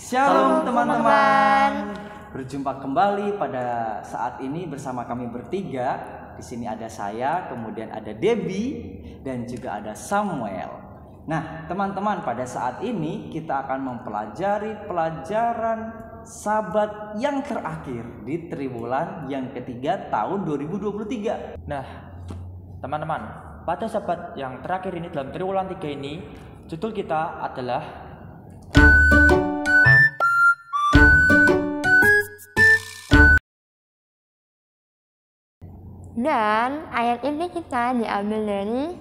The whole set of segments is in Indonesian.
Shalom teman-teman. Berjumpa kembali pada saat ini bersama kami bertiga. Di sini ada saya, kemudian ada Debbie dan juga ada Samuel. Nah, teman-teman, pada saat ini kita akan mempelajari pelajaran Sabat yang terakhir di triwulan yang ketiga tahun 2023. Nah, teman-teman, pada Sabat yang terakhir ini dalam triwulan 3 ini, judul kita adalah dan ayat ini kita diambil dari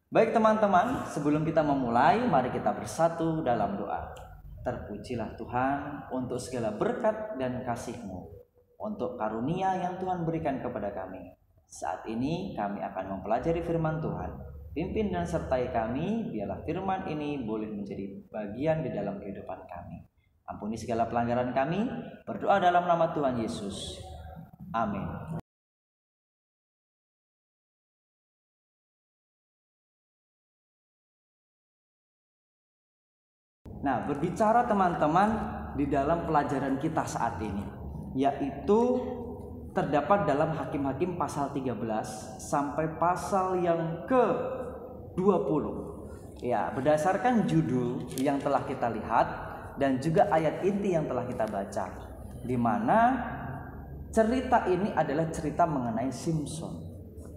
Baik teman-teman, sebelum kita memulai, mari kita bersatu dalam doa. Terpujilah Tuhan untuk segala berkat dan kasih-Mu, untuk karunia yang Tuhan berikan kepada kami. Saat ini kami akan mempelajari firman Tuhan. Pimpin dan sertai kami, biarlah firman ini boleh menjadi bagian di dalam kehidupan kami. Ampuni segala pelanggaran kami, berdoa dalam nama Tuhan Yesus. Amin. Nah, berbicara teman-teman di dalam pelajaran kita saat ini, yaitu terdapat dalam Hakim-Hakim pasal 13 sampai pasal yang ke-20. Ya, berdasarkan judul yang telah kita lihat dan juga ayat inti yang telah kita baca, di mana cerita ini adalah cerita mengenai Simson.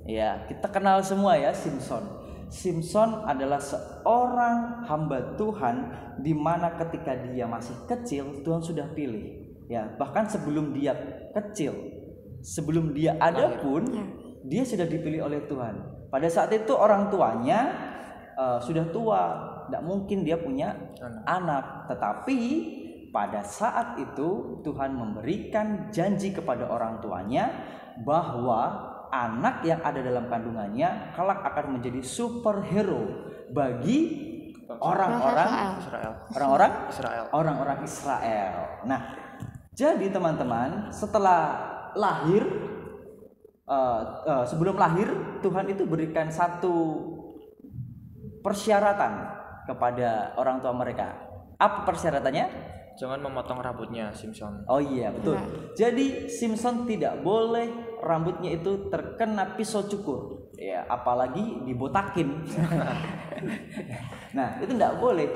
Ya, kita kenal semua ya Simson. Simson adalah seorang hamba Tuhan di mana ketika dia masih kecil Tuhan sudah pilih. Ya, bahkan sebelum dia kecil, sebelum dia ada pun dia sudah dipilih oleh Tuhan. Pada saat itu orang tuanya sudah tua, tidak mungkin dia punya anak. Tetapi pada saat itu Tuhan memberikan janji kepada orang tuanya bahwa anak yang ada dalam kandungannya kelak akan menjadi superhero bagi orang-orang Israel. Nah, jadi teman-teman, setelah lahir, sebelum lahir Tuhan itu berikan satu persyaratan kepada orang tua mereka. Apa persyaratannya? jangan memotong rambutnya Simson. Oh iya, betul. Jadi Simson tidak boleh rambutnya itu terkena pisau cukur, ya, apalagi dibotakin. Nah, itu tidak boleh,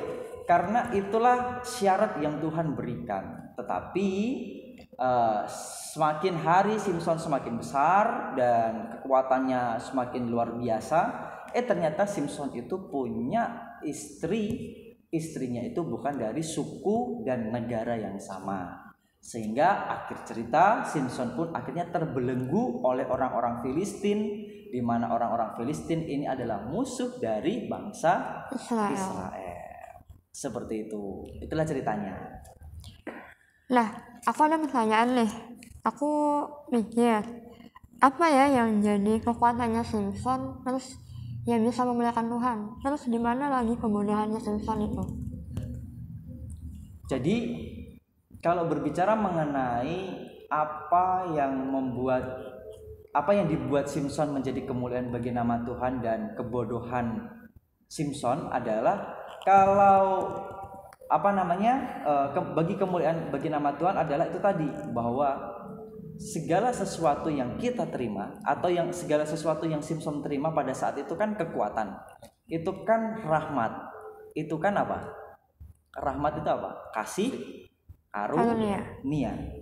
karena itulah syarat yang Tuhan berikan. Tetapi semakin hari Simson semakin besar dan kekuatannya semakin luar biasa. Ternyata Simson itu punya istri. Istrinya itu bukan dari suku dan negara yang sama, sehingga akhir cerita Simson pun akhirnya terbelenggu oleh orang-orang Filistin, di mana orang-orang Filistin ini adalah musuh dari bangsa Israel. Seperti itu, itulah ceritanya. Nah, aku ada pertanyaan nih. Aku mikir, apa ya yang jadi kekuatannya Simson terus yang bisa memuliakan Tuhan? Terus di mana lagi kebodohannya Simson itu? Jadi kalau berbicara mengenai apa yang dibuat Simson menjadi kemuliaan bagi nama Tuhan dan kebodohan Simson adalah kalau bagi kemuliaan bagi nama Tuhan adalah itu tadi, bahwa segala sesuatu yang kita terima atau segala sesuatu yang Simson terima pada saat itu kan kekuatan, itu kan rahmat, itu kan apa? Rahmat itu apa? Kasih karunia.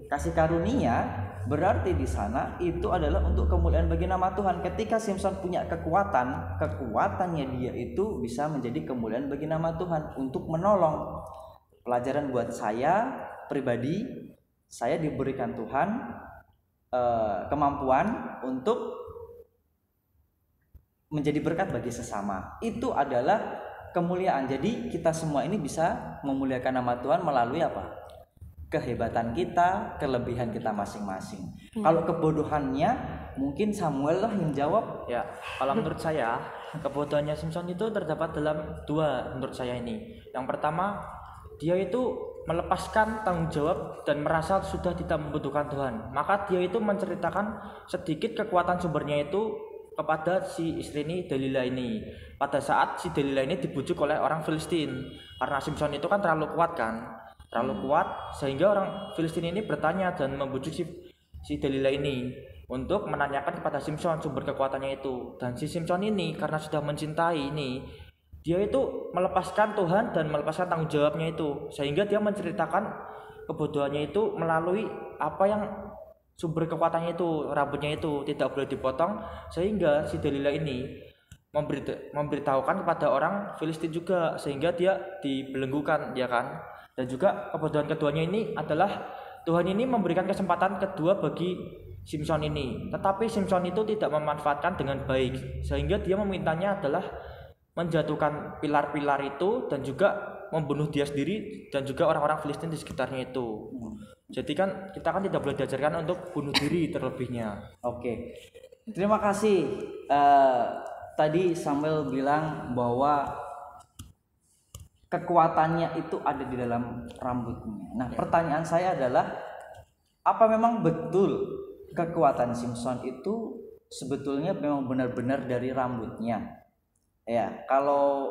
Kasih karunia berarti di sana itu adalah untuk kemuliaan bagi nama Tuhan. Ketika Simson punya kekuatannya dia itu bisa menjadi kemuliaan bagi nama Tuhan untuk menolong. Pelajaran buat saya pribadi, saya diberikan Tuhan kemampuan untuk menjadi berkat bagi sesama. Itu adalah kemuliaan. Jadi kita semua ini bisa memuliakan nama Tuhan melalui apa? Kehebatan kita, kelebihan kita masing-masing. Kalau kebodohannya mungkin Samuel lah yang jawab. Ya, kalau menurut saya kebodohannya Simson itu terdapat dalam dua menurut saya ini. Yang pertama, dia itu melepaskan tanggung jawab dan merasa sudah tidak membutuhkan Tuhan. Maka dia itu menceritakan sedikit kekuatan sumbernya itu kepada si istri ini, Delila ini. Pada saat si Delila ini dibujuk oleh orang Filistin, karena Simson itu kan terlalu kuat sehingga orang Filistin ini bertanya dan membujuk si Delila ini untuk menanyakan kepada Simson sumber kekuatannya itu. Dan si Simson ini karena sudah mencintai ini, dia itu melepaskan Tuhan dan melepaskan tanggung jawabnya itu, sehingga dia menceritakan kebodohannya itu melalui apa yang sumber kekuatannya itu, rambutnya itu tidak boleh dipotong, sehingga si Delila ini memberitahukan kepada orang Filistin juga, sehingga dia dibelenggukan, ya kan. Dan juga kebodohan keduanya ini adalah Tuhan ini memberikan kesempatan kedua bagi Simson ini, tetapi Simson itu tidak memanfaatkan dengan baik, sehingga dia memintanya adalah menjatuhkan pilar-pilar itu dan juga membunuh dia sendiri dan juga orang-orang Filistin di sekitarnya itu. Jadi kan kita kan tidak boleh diajarkan untuk bunuh diri terlebihnya. Oke, terima kasih. Tadi Samuel bilang bahwa kekuatannya itu ada di dalam rambutnya. Nah, pertanyaan saya adalah, apa memang betul kekuatan Simson itu sebetulnya memang benar-benar dari rambutnya? Ya, kalau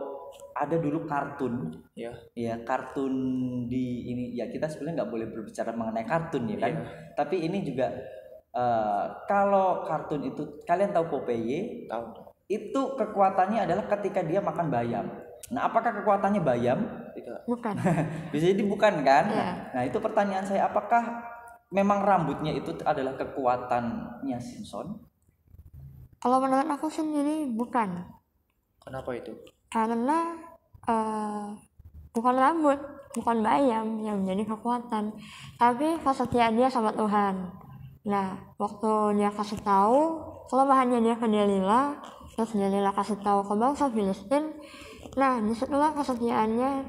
ada dulu kartun, ya kartun di ini, ya kita sebenarnya nggak boleh berbicara mengenai kartun ya kan. Tapi ini juga kalau kartun itu, kalian tahu Popeye? Tahu. Itu kekuatannya adalah ketika dia makan bayam. Nah, apakah kekuatannya bayam? Bukan. Bisa jadi bukan kan? Yeah. Nah, itu pertanyaan saya, apakah memang rambutnya itu adalah kekuatannya Simson? Kalau menurut aku sendiri bukan. Kenapa itu? Karena bukan rambut, bukan bayam yang menjadi kekuatan, tapi kesetiaan dia sama Tuhan. Nah, waktu dia kasih tahu kelemahannya dia ke Delila, terus Delila kasih tahu ke bangsa Filistin. Nah, disitulah kesetiaannya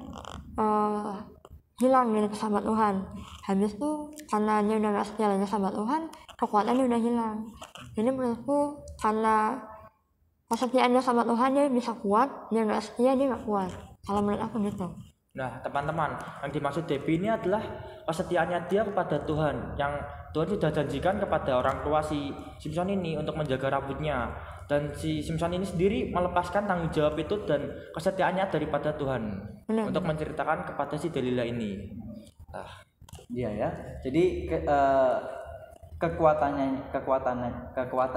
hilang dari sama Tuhan. Habis itu karena dia udah gak setia lagi sama Tuhan, kekuatannya udah hilang. Jadi menurutku karena kesetiaannya sama Tuhan dia bisa kuat, dia gak setia dia gak kuat. Kalau menurut aku gitu. Nah, teman-teman, yang dimaksud Debbie ini adalah kesetiaannya dia kepada Tuhan, yang Tuhan sudah janjikan kepada orang tua si Simson ini untuk menjaga rambutnya. Dan si Simson ini sendiri melepaskan tanggung jawab itu dan kesetiaannya daripada Tuhan. Benar. Untuk menceritakan kepada si Delila ini. Iya ya. Jadi kekuatan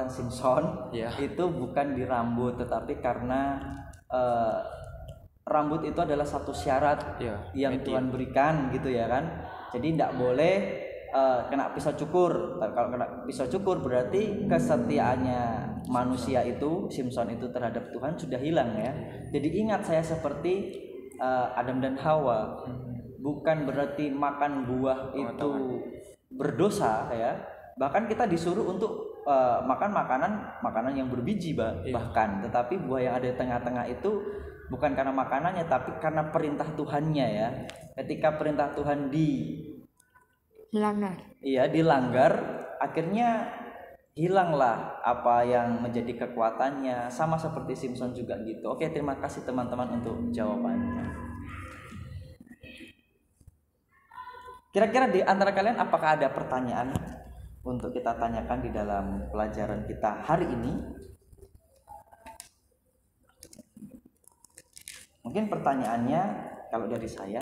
Simson itu bukan di rambut, tetapi karena rambut itu adalah satu syarat yang Tuhan berikan gitu ya kan. Jadi tidak boleh kena pisau cukur. Kalau kena pisau cukur berarti kesetiaannya manusia itu, Simson itu terhadap Tuhan sudah hilang ya. Jadi ingat, saya seperti Adam dan Hawa. Bukan berarti makan buah itu berdosa ya. Bahkan kita disuruh untuk makan makanan yang berbiji bahkan. Tetapi buah yang ada di tengah-tengah itu bukan karena makanannya, tapi karena perintah Tuhannya ya. Ketika perintah Tuhan dilanggar, akhirnya hilanglah apa yang menjadi kekuatannya. Sama seperti Simson juga gitu. Oke, terima kasih teman-teman untuk jawabannya. Kira-kira di antara kalian apakah ada pertanyaan untuk kita tanyakan di dalam pelajaran kita hari ini? Mungkin pertanyaannya kalau dari saya,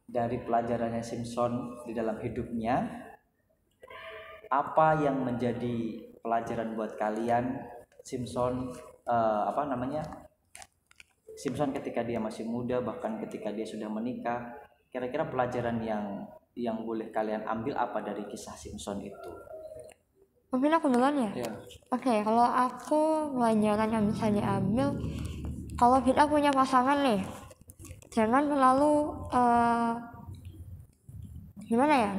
dari pelajarannya Simson di dalam hidupnya, apa yang menjadi pelajaran buat kalian Simson Simson ketika dia masih muda, bahkan ketika dia sudah menikah? Kira-kira pelajaran yang boleh kalian ambil apa dari kisah Simson itu? Mungkin aku duluan ya? Oke, kalau aku pelajaran yang bisa diambil, kalau kita punya pasangan nih, jangan terlalu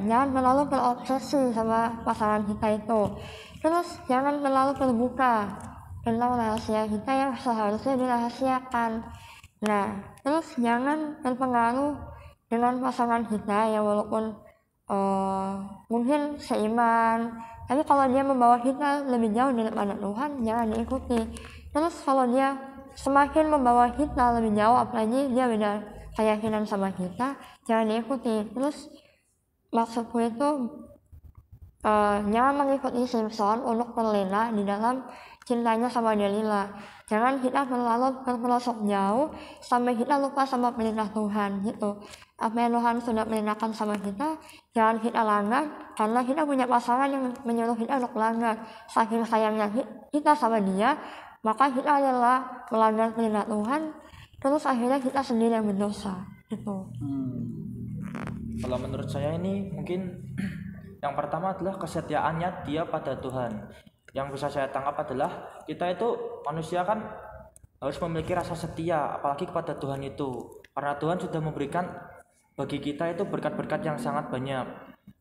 jangan terlalu terobsesi sama pasangan kita itu. Terus jangan terlalu terbuka tentang rahasia kita yang seharusnya dirahasiakan. Nah, terus jangan terpengaruh dengan pasangan kita yang walaupun mungkin seiman, tapi kalau dia membawa kita lebih jauh daripada Tuhan, jangan diikuti. Terus kalau dia semakin membawa kita lebih jauh, apalagi dia beda keyakinan sama kita, jangan diikuti. Terus maksudku itu jangan mengikuti Simpson untuk terlena di dalam cintanya sama Delila. Jangan kita terlalu terperosok jauh sampai kita lupa sama perintah Tuhan gitu. Apa yang Tuhan sudah perintahkan sama kita, jangan kita langgar karena kita punya pasangan yang menyuruh kita untuk langgar. Saking sayangnya kita sama dia, maka kita adalah melanggar perintah Tuhan, terus akhirnya kita sendiri yang berdosa gitu. Kalau menurut saya ini mungkin yang pertama adalah kesetiaannya dia pada Tuhan. Yang bisa saya tangkap adalah kita itu manusia kan harus memiliki rasa setia, apalagi kepada Tuhan itu. Karena Tuhan sudah memberikan bagi kita itu berkat-berkat yang sangat banyak.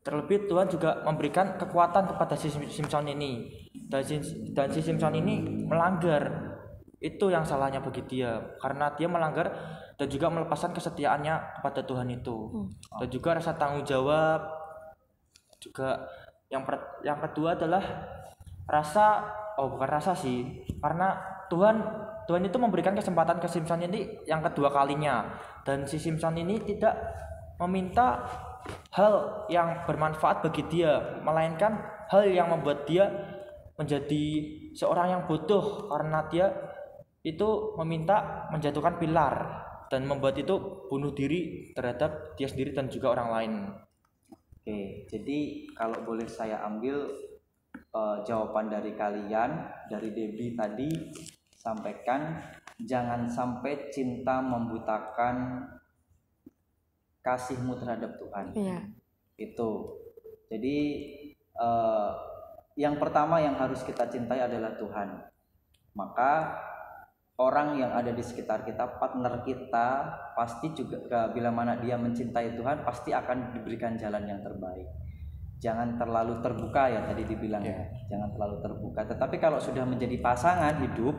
Terlebih Tuhan juga memberikan kekuatan kepada si Simpson ini. Dan si Simpson ini melanggar. Itu yang salahnya bagi dia. Karena dia melanggar dan juga melepaskan kesetiaannya kepada Tuhan itu. Dan juga rasa tanggung jawab. Juga yang kedua adalah bukan rasa sih, karena Tuhan itu memberikan kesempatan ke Simpson ini yang kedua kalinya, dan si Simpson ini tidak meminta hal yang bermanfaat bagi dia, melainkan hal yang membuat dia menjadi seorang yang bodoh, karena dia itu meminta menjatuhkan pilar dan membuat itu bunuh diri terhadap dia sendiri dan juga orang lain. Oke, jadi kalau boleh saya ambil jawaban dari kalian, dari Debbie tadi sampaikan, jangan sampai cinta membutakan kasihmu terhadap Tuhan. Iya. Itu. Jadi yang pertama yang harus kita cintai adalah Tuhan. Maka orang yang ada di sekitar kita, partner kita, pasti juga bila mana dia mencintai Tuhan, pasti akan diberikan jalan yang terbaik. Jangan terlalu terbuka ya tadi dibilang ya. Jangan terlalu terbuka. Tetapi kalau sudah menjadi pasangan hidup,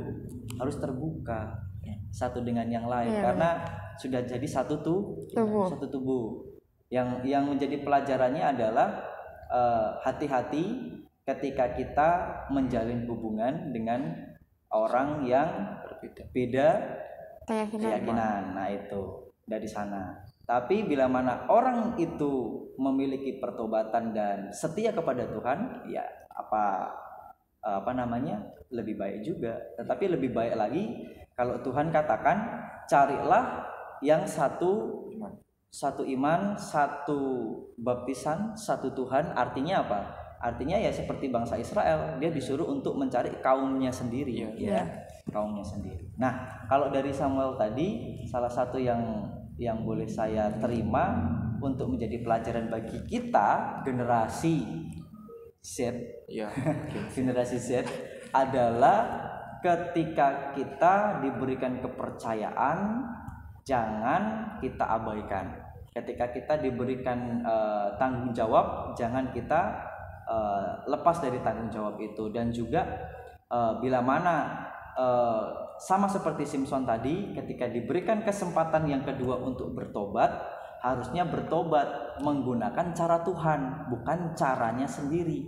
harus terbuka satu dengan yang lain, karena sudah jadi satu tubuh. Yang menjadi pelajarannya adalah hati-hati ketika kita menjalin hubungan dengan orang yang beda keyakinan. Nah itu dari sana. Tapi bila mana orang itu memiliki pertobatan dan setia kepada Tuhan, ya apa namanya, lebih baik juga. Tetapi lebih baik lagi kalau Tuhan katakan carilah yang satu iman, satu baptisan, satu Tuhan. Artinya apa? Artinya ya seperti bangsa Israel, dia disuruh untuk mencari kaumnya sendiri, kaumnya sendiri. Nah, kalau dari Samuel tadi, salah satu yang boleh saya terima untuk menjadi pelajaran bagi kita generasi Z, generasi Z adalah ketika kita diberikan kepercayaan, jangan kita abaikan. Ketika kita diberikan tanggung jawab, jangan kita lepas dari tanggung jawab itu. Dan juga bila mana sama seperti Simpson tadi, ketika diberikan kesempatan yang kedua untuk bertobat, harusnya bertobat menggunakan cara Tuhan, bukan caranya sendiri.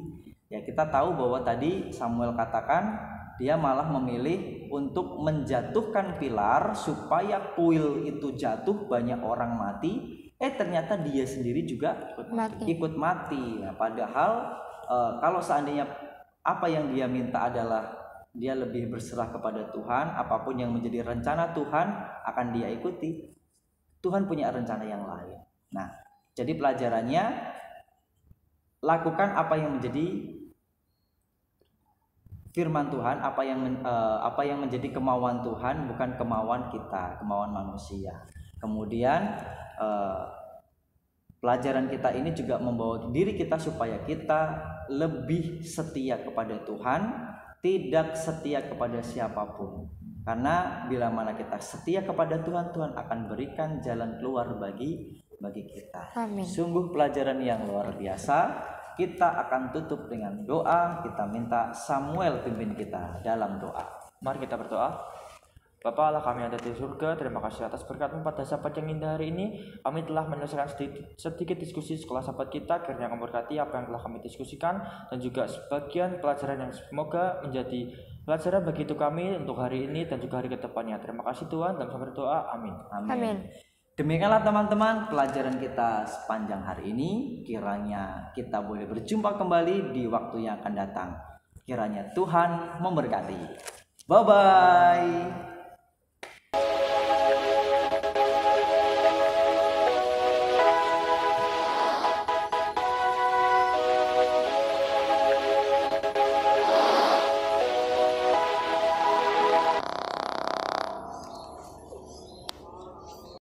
Ya, kita tahu bahwa tadi Samuel katakan dia malah memilih untuk menjatuhkan pilar supaya kuil itu jatuh, banyak orang mati. Ternyata dia sendiri juga ikut mati. Nah, padahal kalau seandainya apa yang dia minta adalah dia lebih berserah kepada Tuhan, apapun yang menjadi rencana Tuhan akan dia ikuti. Tuhan punya rencana yang lain. Nah, jadi pelajarannya, lakukan apa yang menjadi firman Tuhan, apa yang menjadi kemauan Tuhan, bukan kemauan kita, kemauan manusia. Kemudian pelajaran kita ini juga membawa diri kita supaya kita lebih setia kepada Tuhan, tidak setia kepada siapapun. Karena bila mana kita setia kepada Tuhan, Tuhan akan berikan jalan keluar bagi kita. Amin. Sungguh pelajaran yang luar biasa. Kita akan tutup dengan doa. Kita minta Samuel pimpin kita dalam doa. Mari kita berdoa. Bapa Allah kami yang ada di surga, terima kasih atas berkat-Mu pada sahabat yang indah hari ini. Kami telah menyelesaikan sedikit diskusi sekolah sahabat kita, kiranya Kamu berkati apa yang telah kami diskusikan, dan juga sebagian pelajaran yang semoga menjadi pelajaran bagi itu kami untuk hari ini dan juga hari kedepannya. Terima kasih Tuhan, dan kami berdoa, amin. Amin. Demikianlah teman-teman pelajaran kita sepanjang hari ini. Kiranya kita boleh berjumpa kembali di waktu yang akan datang. Kiranya Tuhan memberkati. Bye-bye.